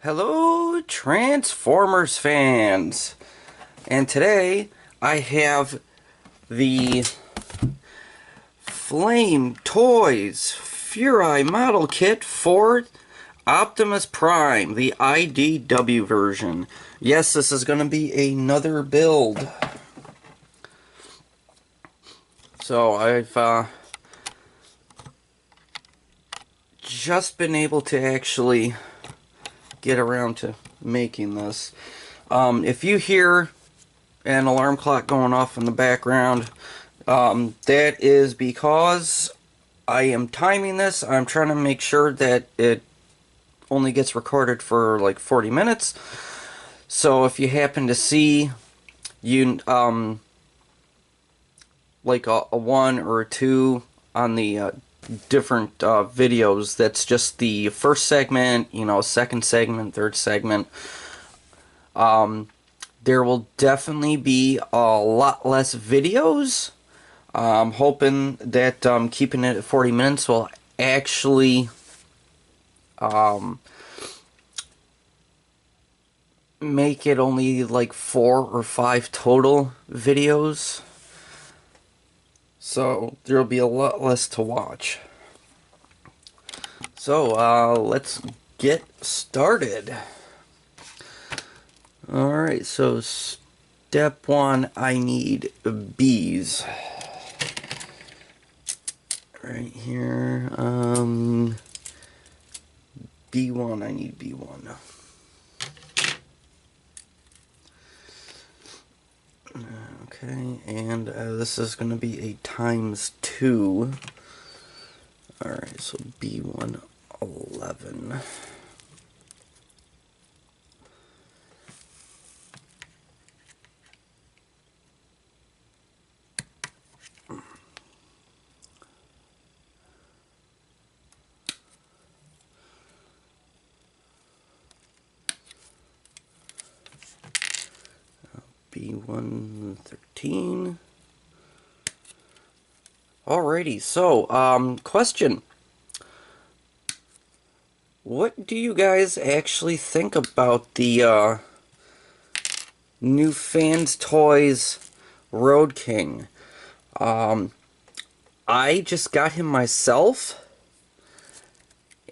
Hello, Transformers fans! And today I have the Flame Toys Furai model kit for Optimus Prime, the IDW version. Yes, this is going to be another build. So I've just been able to actually get around to making this. If you hear an alarm clock going off in the background, that is because I am timing this. I'm trying to make sure that it only gets recorded for like 40 minutes. So if you happen to see like a 1 or a 2 on the different videos, that's just the first segment, second segment, third segment. There will definitely be a lot less videos. I'm hoping that keeping it at 40 minutes will actually make it only like 4 or 5 total videos. So there'll be a lot less to watch. So let's get started. Alright, so step 1, I need bees. Right here, B1, I need B1. Okay, and this is going to be a ×2. Alright, so B1, 11. B1, 13. Alrighty, so, question. What do you guys actually think about the, new Fans Toys Road King? I just got him myself,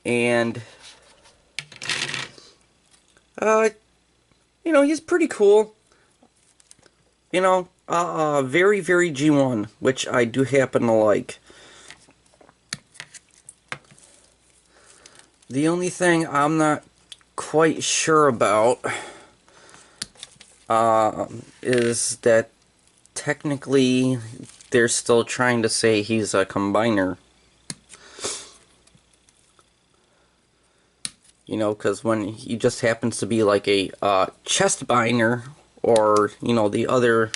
and, he's pretty cool. Very, very G1, which I do happen to like. The only thing I'm not quite sure about is that technically they're still trying to say he's a combiner. Because when he just happens to be like a chest binder, or, the other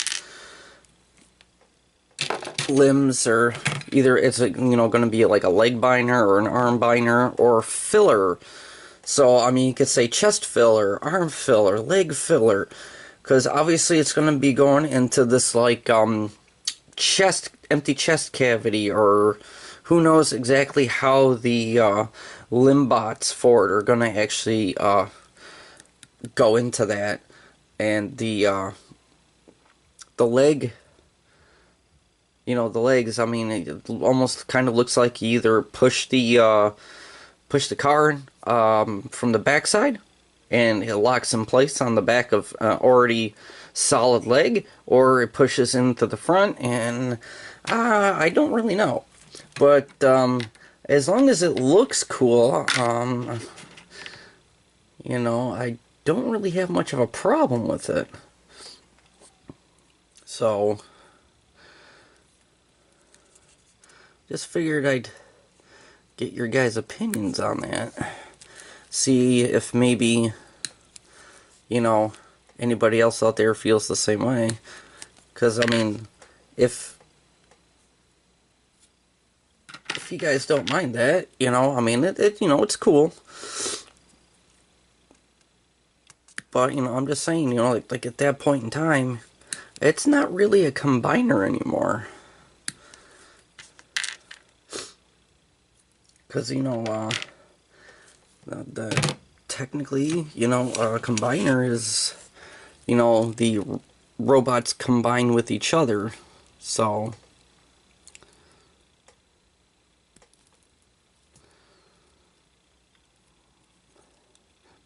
limbs, or either it's going to be like a leg binder or an arm binder or filler. So I mean, you could say chest filler, arm filler, leg filler, because obviously it's going to be going into this like empty chest cavity, or who knows exactly how the limb bots for it are going to actually go into that. And the leg, the legs, I mean, it almost kind of looks like you either push the car from the backside, and it locks in place on the back of already solid leg, or it pushes into the front, and I don't really know. But as long as it looks cool, I don't really have much of a problem with it. So, just figured I'd get your guys' opinions on that. See if maybe, anybody else out there feels the same way. Because, I mean, if you guys don't mind that, I mean, it's cool. But, I'm just saying, like at that point in time, it's not really a combiner anymore. Because, the technically, you know, a combiner is, you know, the robots combine with each other. So,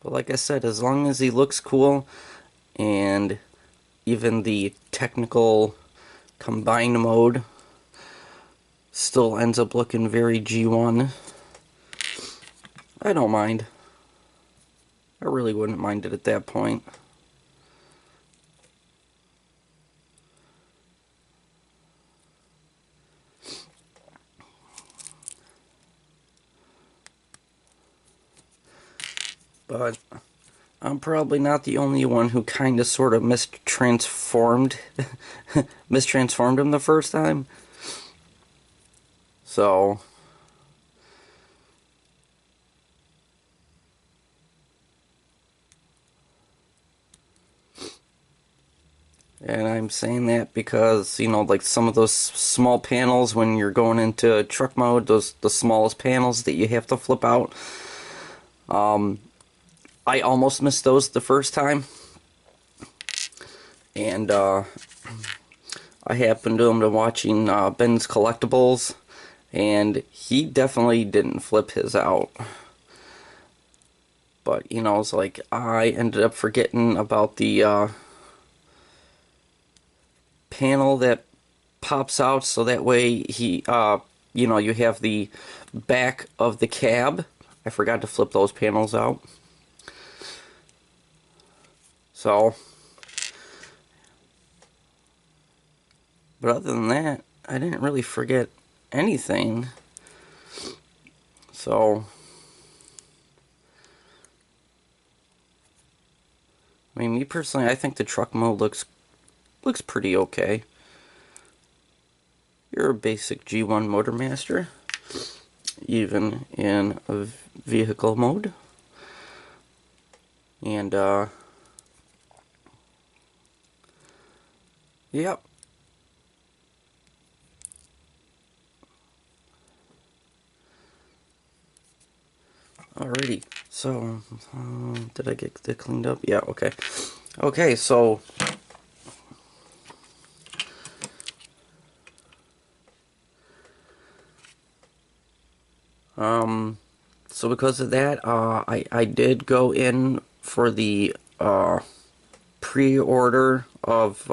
but like I said, as long as he looks cool, and even the technical combined mode still ends up looking very G1, I don't mind. I really wouldn't mind it at that point. But I'm probably not the only one who kind of sort of mistransformed him the first time. So, and I'm saying that because, you know, like some of those small panels when you're going into truck mode, the smallest panels that you have to flip out, I almost missed those the first time. And I happened to watching Ben's Collectibles, and he definitely didn't flip his out. But, you know, it's like I ended up forgetting about the panel that pops out, so that way he, you know, you have the back of the cab. I forgot to flip those panels out. So, but other than that, I didn't really forget anything. So, I mean, me personally, I think the truck mode looks pretty okay. You're a basic G1 Motormaster, even in a vehicle mode. And, yep. Alrighty, so, did I get that cleaned up? Yeah, okay. Okay, so, so because of that, I did go in for the, pre-order of,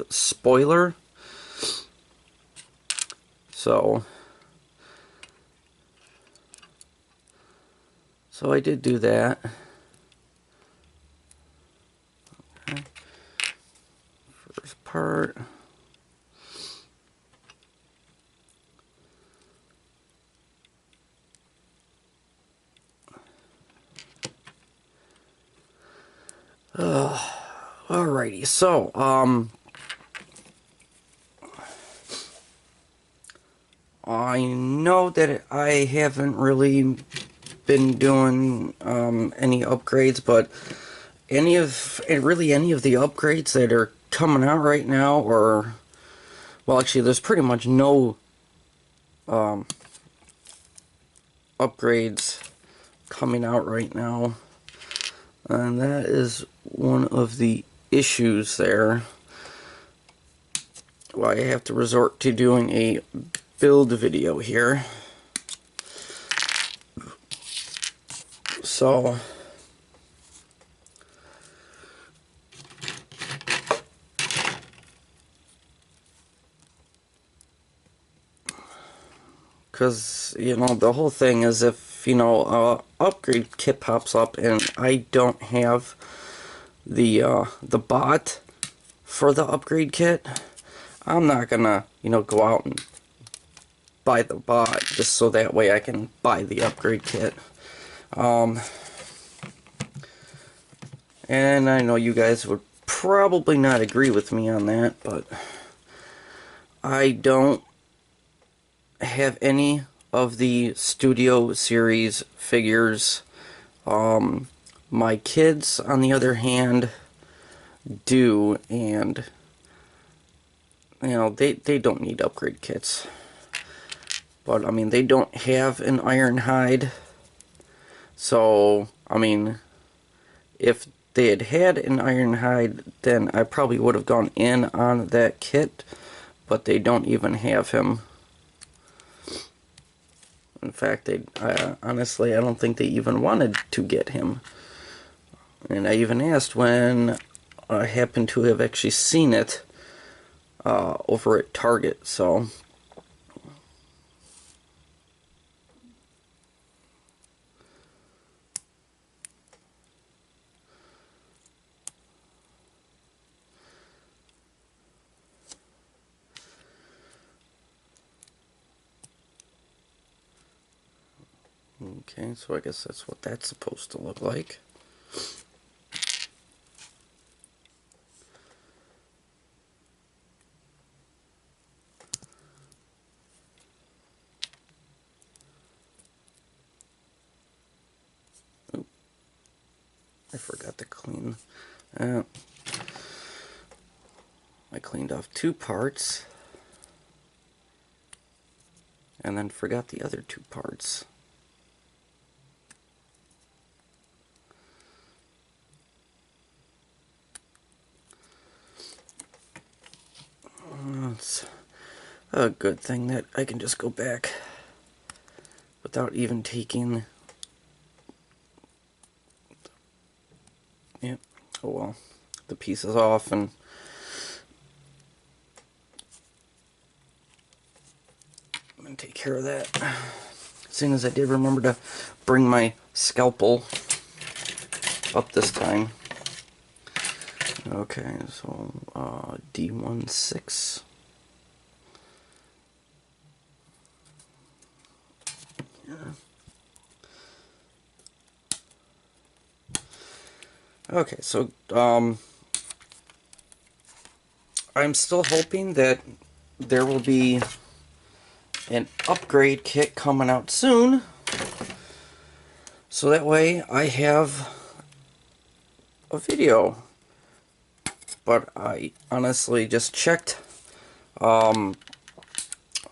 spoiler. So I did do that. Okay. First part. Alrighty, so, I know that I haven't really been doing, any upgrades, but any of the upgrades that are coming out right now, or, well, actually, there's pretty much no, upgrades coming out right now, and that is one of the issues there. Why I have to resort to doing a build video here. So, because, you know, the whole thing is if, you know, upgrade kit pops up and I don't have the bot for the upgrade kit, I'm not gonna, you know, go out and buy the bot just so that way I can buy the upgrade kit. And I know you guys would probably not agree with me on that, but I don't have any of the Studio Series figures. My kids, on the other hand, do, and, you know, they don't need upgrade kits. But, I mean, they don't have an Ironhide, so I mean, if they had had an Ironhide, then I probably would have gone in on that kit, but they don't even have him. In fact, honestly, I don't think they even wanted to get him. And I even asked when I happened to have actually seen it over at Target, so... Okay, so I guess that's what that's supposed to look like. Oop, I forgot to clean. I cleaned off 2 parts, and then forgot the other 2 parts. It's a good thing that I can just go back without even taking... Yep, oh well, the pieces off and... I'm gonna take care of that. As soon as I did remember to bring my scalpel up this time. Okay, so D16. Yeah. Okay, so I'm still hoping that there will be an upgrade kit coming out soon, so that way I have a video. But I honestly just checked a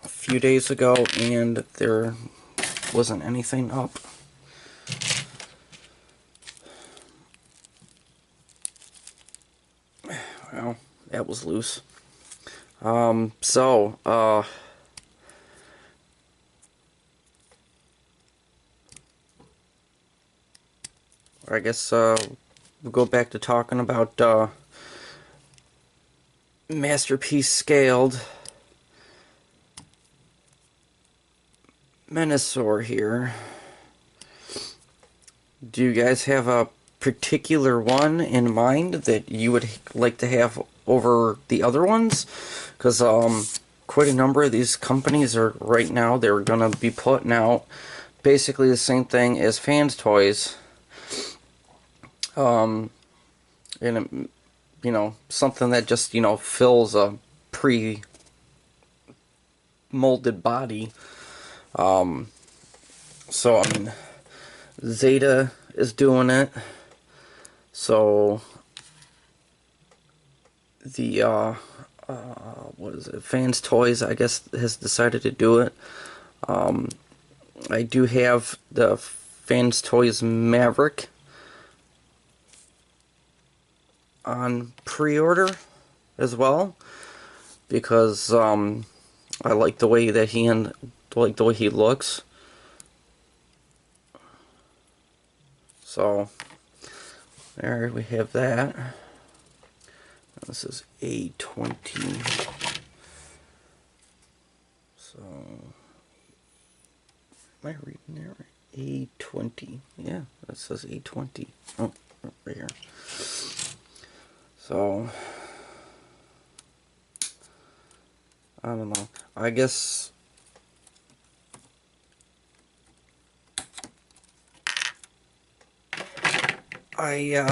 few days ago and there wasn't anything up. Well, that was loose. I guess we'll go back to talking about Masterpiece Scaled Menasor here. Do you guys have a particular one in mind that you would like to have over the other ones? Because quite a number of these companies are right now, they're going to be putting out basically the same thing as Fans Toys. And you know, something that just, you know, fills a pre-molded body. So I mean, Zeta is doing it. So the what is it? Fans Toys, I guess, has decided to do it. I do have the Fans Toys Maverick on pre-order as well, because I like the way that he looks. So there we have that. This is A20. So am I reading there? A20. Yeah, that says A20. Oh, right here. So I don't know. I guess I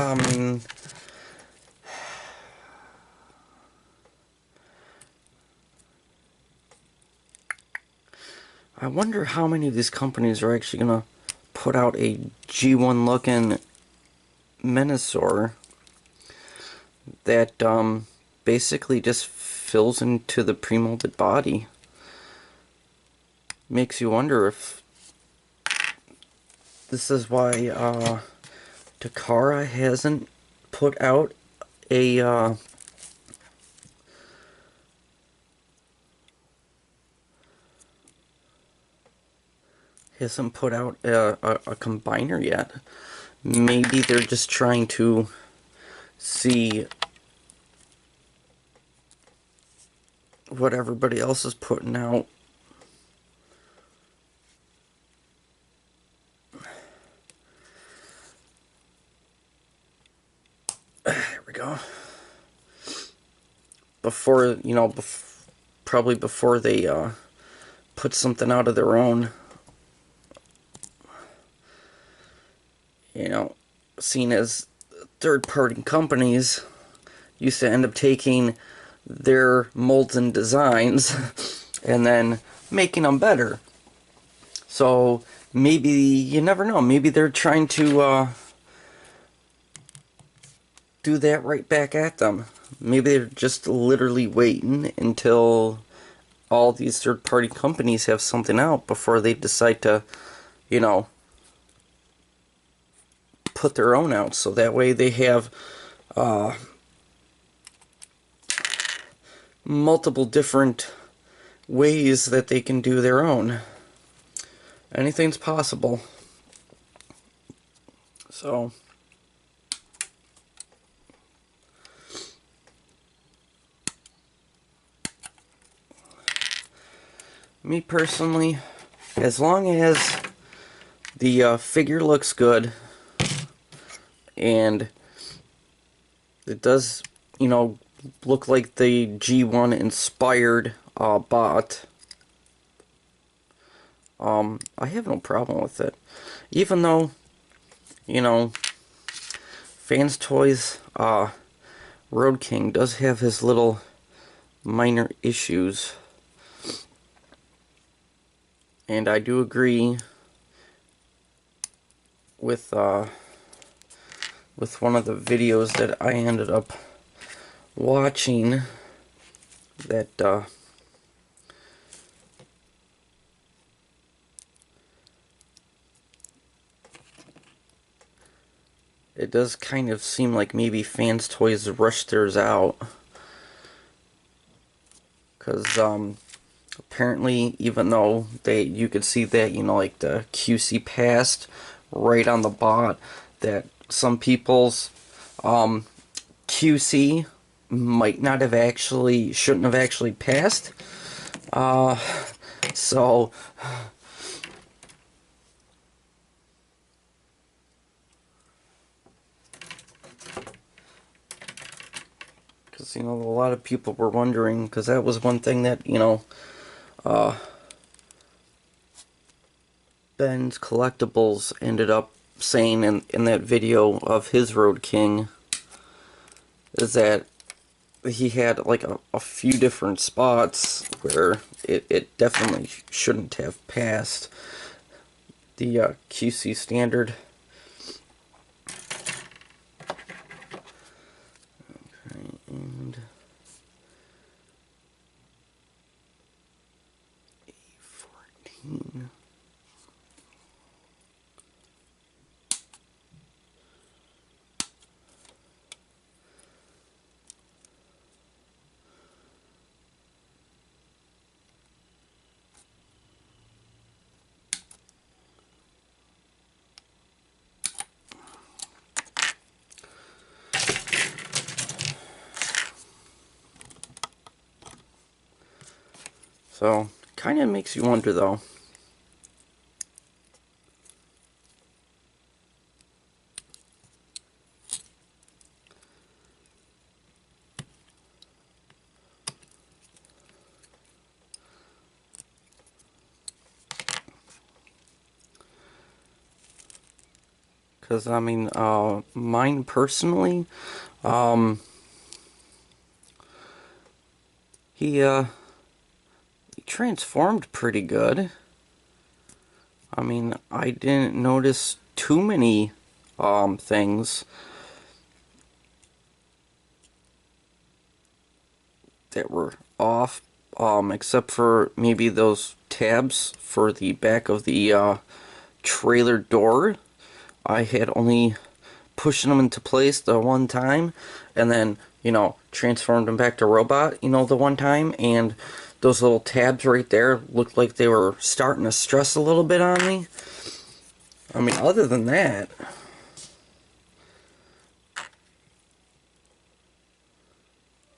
wonder how many of these companies are actually gonna put out a G1 looking Menasor that basically just fills into the pre-molded body. Makes you wonder if this is why Takara hasn't put out a a combiner yet. Maybe they're just trying to see what everybody else is putting out. There we go. Before, you know, probably before they put something out of their own. You know, seen as third-party companies used to end up taking their molds and designs and then making them better. So maybe, you never know, maybe they're trying to do that right back at them. Maybe they're just literally waiting until all these third-party companies have something out before they decide to, you know, put their own out. So that way they have multiple different ways that they can do their own. Anything's possible. So me personally, as long as the figure looks good and it does, you know, look like the G1 inspired bot, I have no problem with it. Even though, you know, Fans Toys Road King does have his little minor issues. And I do agree with one of the videos that I ended up watching that it does kind of seem like maybe Fans Toys rushed theirs out, because apparently, even though you could see that, you know, like the QC passed right on the bot, that some people's QC might not have actually, shouldn't have actually passed. So because, you know, a lot of people were wondering, because that was one thing that, you know, Ben's Collectibles ended up saying in that video of his Road King, is that he had like a few different spots where it definitely shouldn't have passed the QC standard. Okay, and A14. So, kind of makes you wonder, though. Because, I mean, mine personally, he transformed pretty good. I mean, I didn't notice too many things that were off, except for maybe those tabs for the back of the trailer door. I had only pushing them into place the one time, and then, you know, transformed them back to robot, you know, the one time, and those little tabs right there looked like they were starting to stress a little bit on me. I mean, other than that,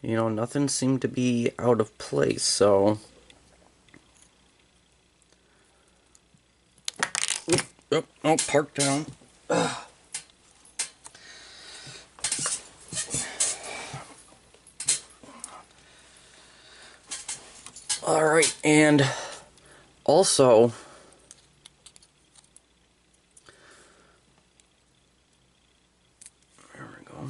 you know, nothing seemed to be out of place, so... Oh, park down. Alright, and also... There we go.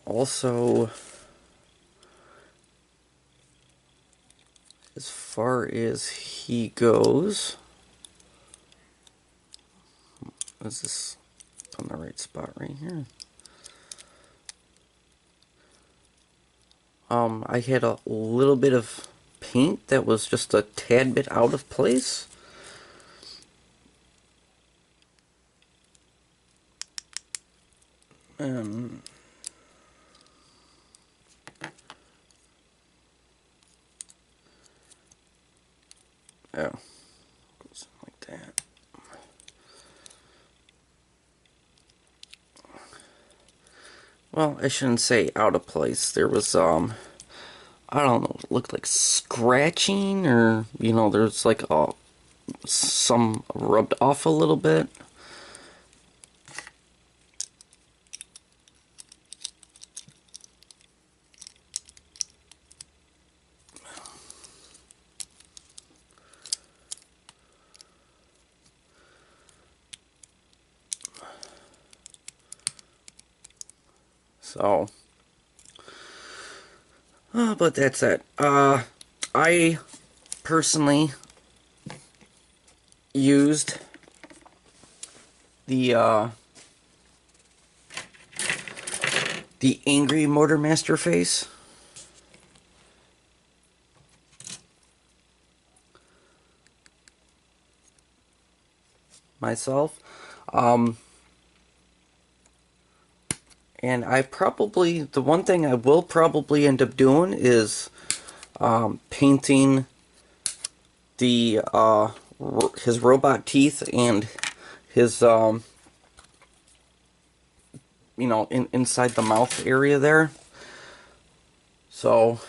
Also... As far as he goes... Is this on the right spot right here? I had a little bit of paint that was just a tad bit out of place. Yeah, goes like that. Well, I shouldn't say out of place. There was, I don't know, it looked like scratching, or, you know, there's like some rubbed off a little bit. So, but that's it. I personally used the Angry Motormaster face. Myself. And the one thing I will probably end up doing is painting the his robot teeth and his you know, inside the mouth area there. So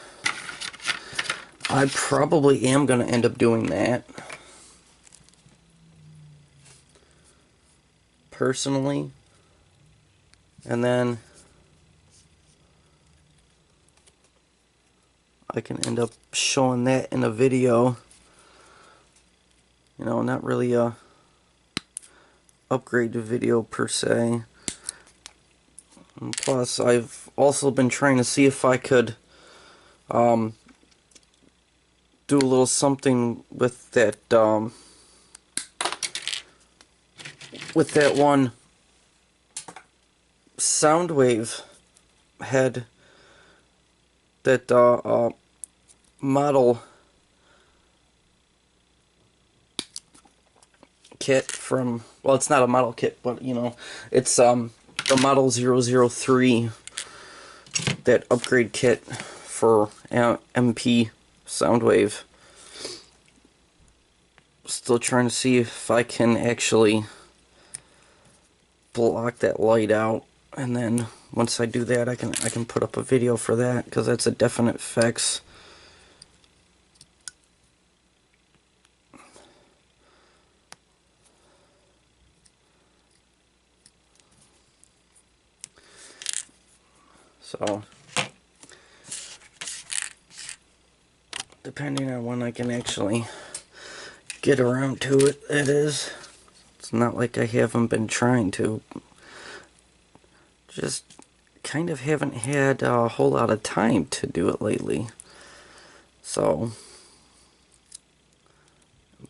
I probably am going to end up doing that personally. And then I can end up showing that in a video. You know, not really a upgrade video per se. And plus, I've also been trying to see if I could do a little something with that one Soundwave head, that model kit from, well, it's not a model kit, but you know, it's the model 003, that upgrade kit for MP Soundwave. Still trying to see if I can actually block that light out, and then once I do that, I can put up a video for that, because that's a definite fix. So, depending on when I can actually get around to it, that is. It's not like I haven't been trying to. Just kind of haven't had a whole lot of time to do it lately. So,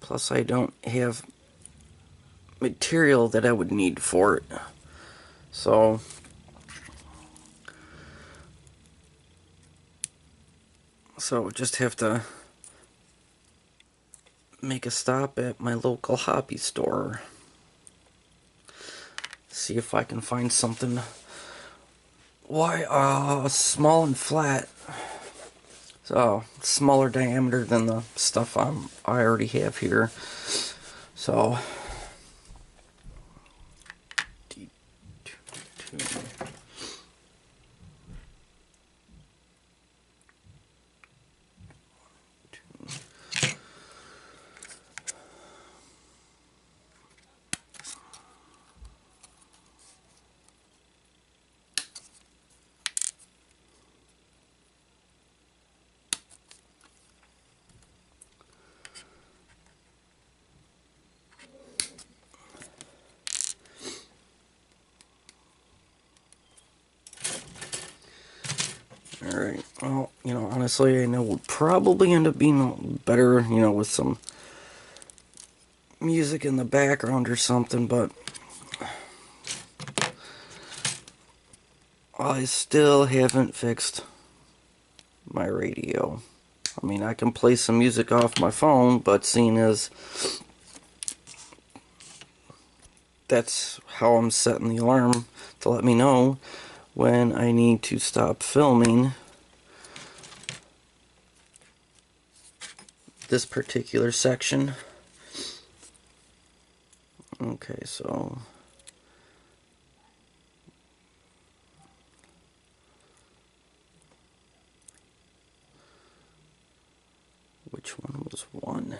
plus I don't have material that I would need for it. So, just have to make a stop at my local hobby store. See if I can find something. Why, small and flat. So, smaller diameter than the stuff I already have here. So, alright, well, you know, honestly, I know it would probably end up being better, you know, with some music in the background or something, but I still haven't fixed my radio. I mean, I can play some music off my phone, but seeing as that's how I'm setting the alarm to let me know when I need to stop filming this particular section. Okay, so which one was one?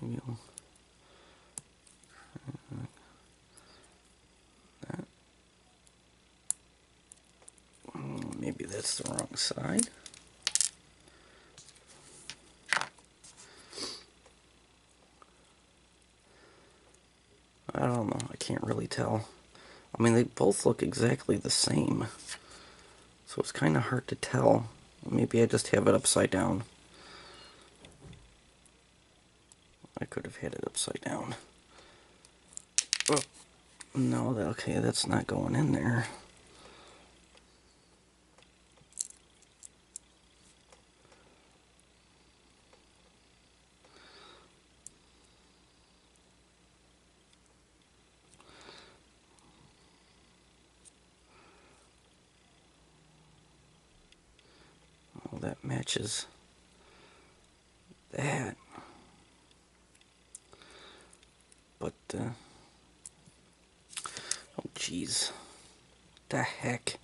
Maybe that. Maybe that's the wrong side. I don't know. I can't really tell. I mean, they both look exactly the same, so it's kind of hard to tell. Maybe I just have it upside down. I could have had it upside down. Oh, no, okay, that's not going in there. Oh, that matches that. But, oh, jeez. The heck?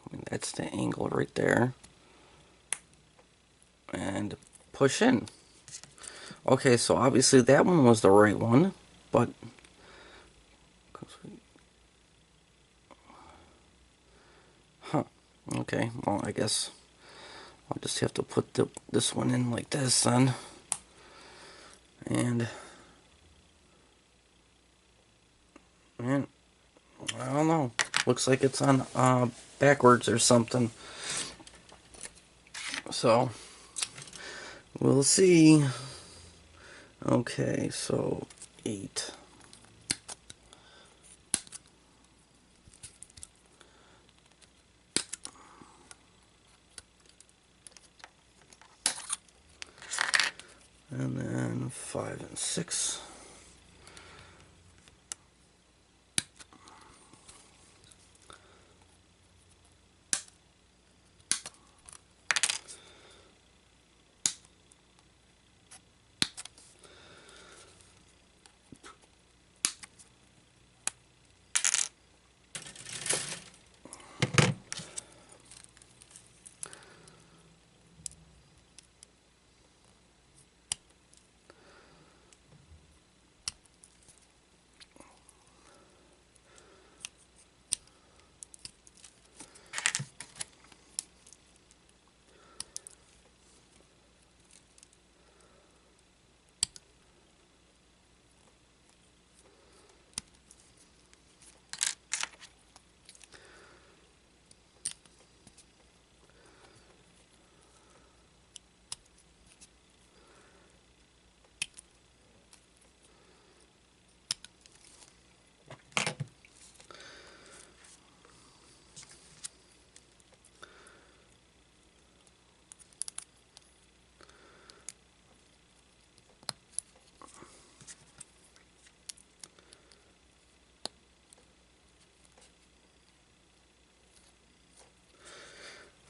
I mean, that's the angle right there. And push in. Okay, so obviously that one was the right one, but huh. Okay, well, I guess I'll just have to put this one in like this then. And I don't know. Looks like it's on backwards or something. So we'll see. Okay, so 8. And then 5 and 6.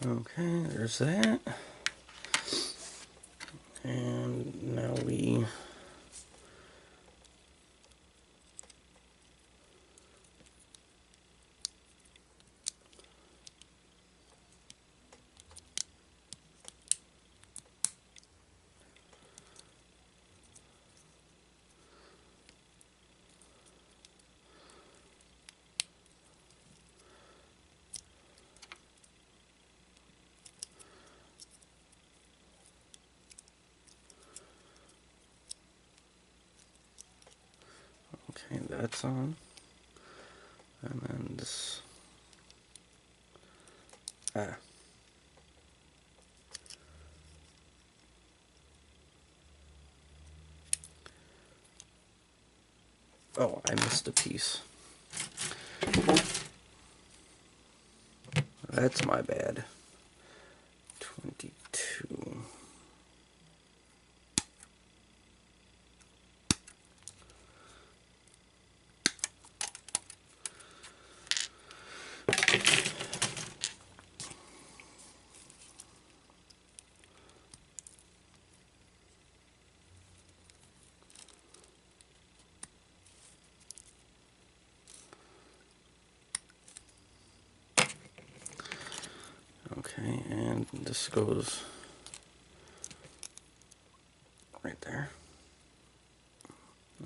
Okay, there's that. And now we okay, that's on. And then this oh, I missed a piece. That's my bad. 22. Okay, and this goes right there.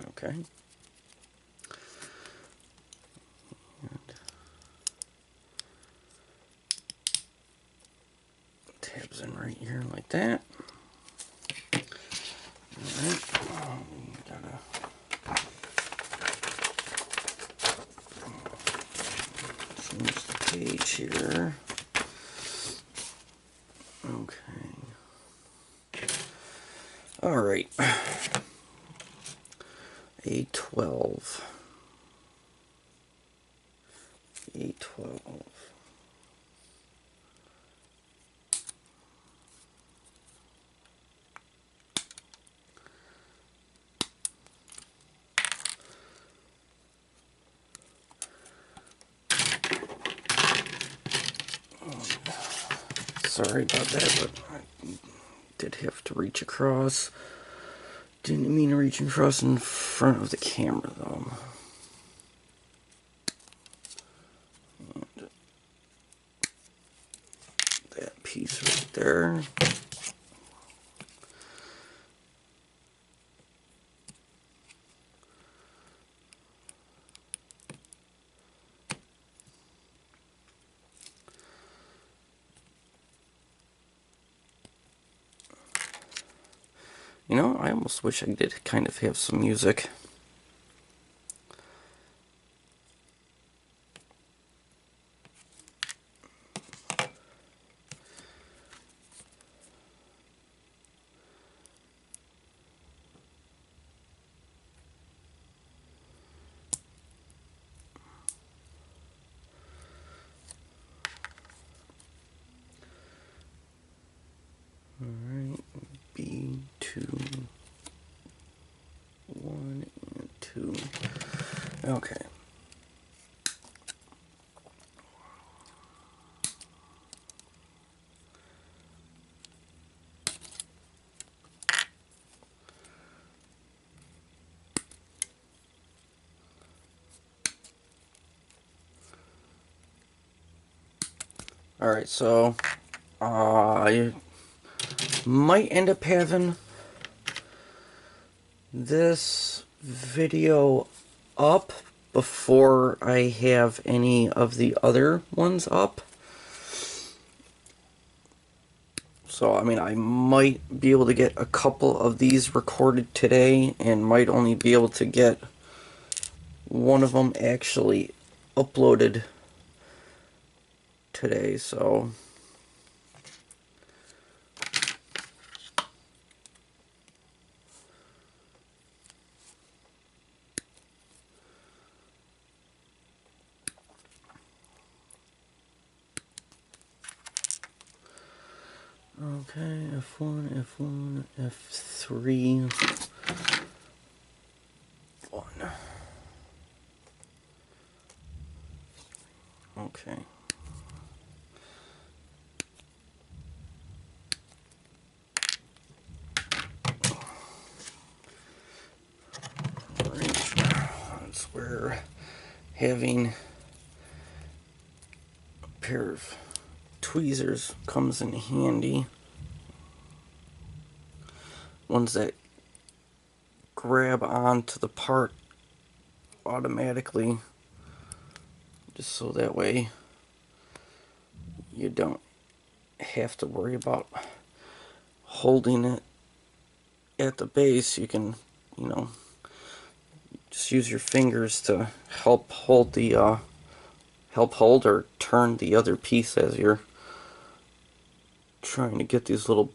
Okay. And tabs in right here like that. Alright. Gotta change the page here. Okay. Alright. A12. A12. Sorry about that, but I did have to reach across. Didn't mean to reach across in front of the camera, though. And that piece right there. You know, I almost wish I did kind of have some music. Alright, B2, 1 and 2. Okay. Alright, so I might end up having this video up before I have any of the other ones up. So, I mean, I might be able to get a couple of these recorded today and might only be able to get one of them actually uploaded today, so okay, F1, F1, F3, 1. Okay. having a pair of tweezers comes in handy. Ones that grab onto the part automatically, just so that way you don't have to worry about holding it at the base. You can, you know, just use your fingers to help hold or turn the other piece as you're trying to get these little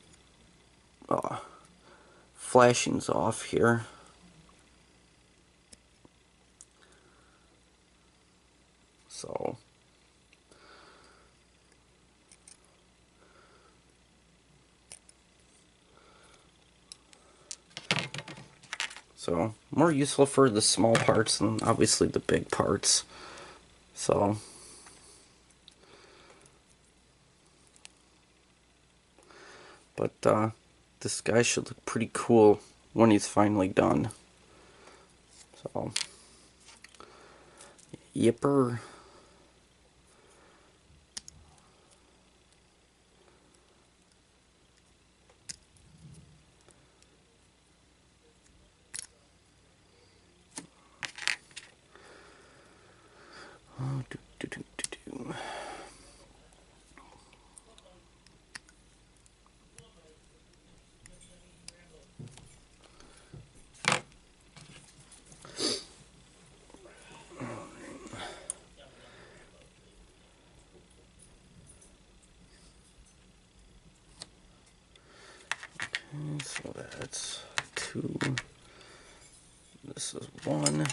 flashings off here. So more useful for the small parts than obviously the big parts. So but this guy should look pretty cool when he's finally done. So yipper. Oh, do. Okay, so that's 2. This is 1.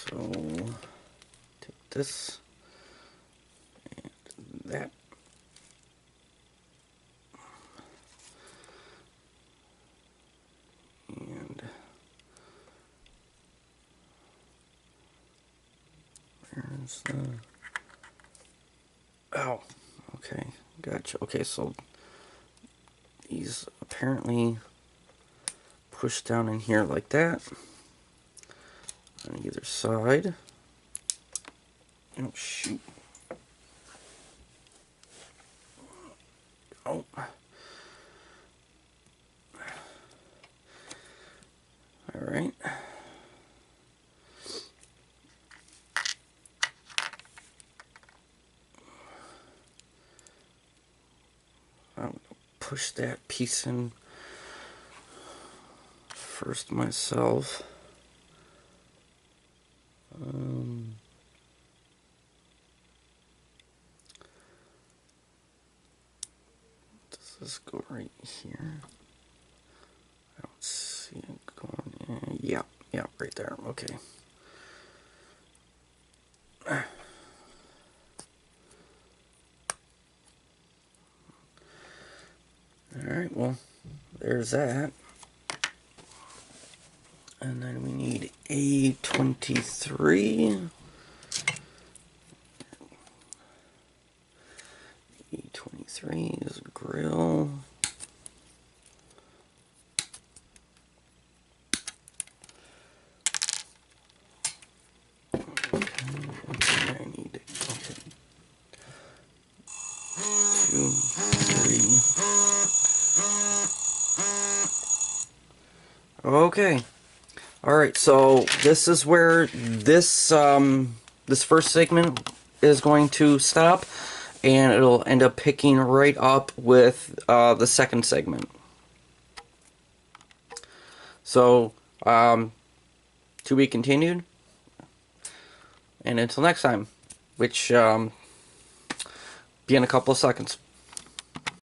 So take this and that. And where's the... Oh, okay, gotcha. Okay, so these apparently push down in here like that on either side. Oh, shoot. Oh. Alright. I'm going to push that piece in first myself. Does this go right here? I don't see it going in. Yeah, right there. Okay. Alright, well, there's that. And then we need A23. A23 is a grill. Okay, I need it. Okay. 2, 3. Okay. Alright, so this is where this this first segment is going to stop, and it'll end up picking right up with the second segment. So, to be continued, and until next time, which be in a couple of seconds.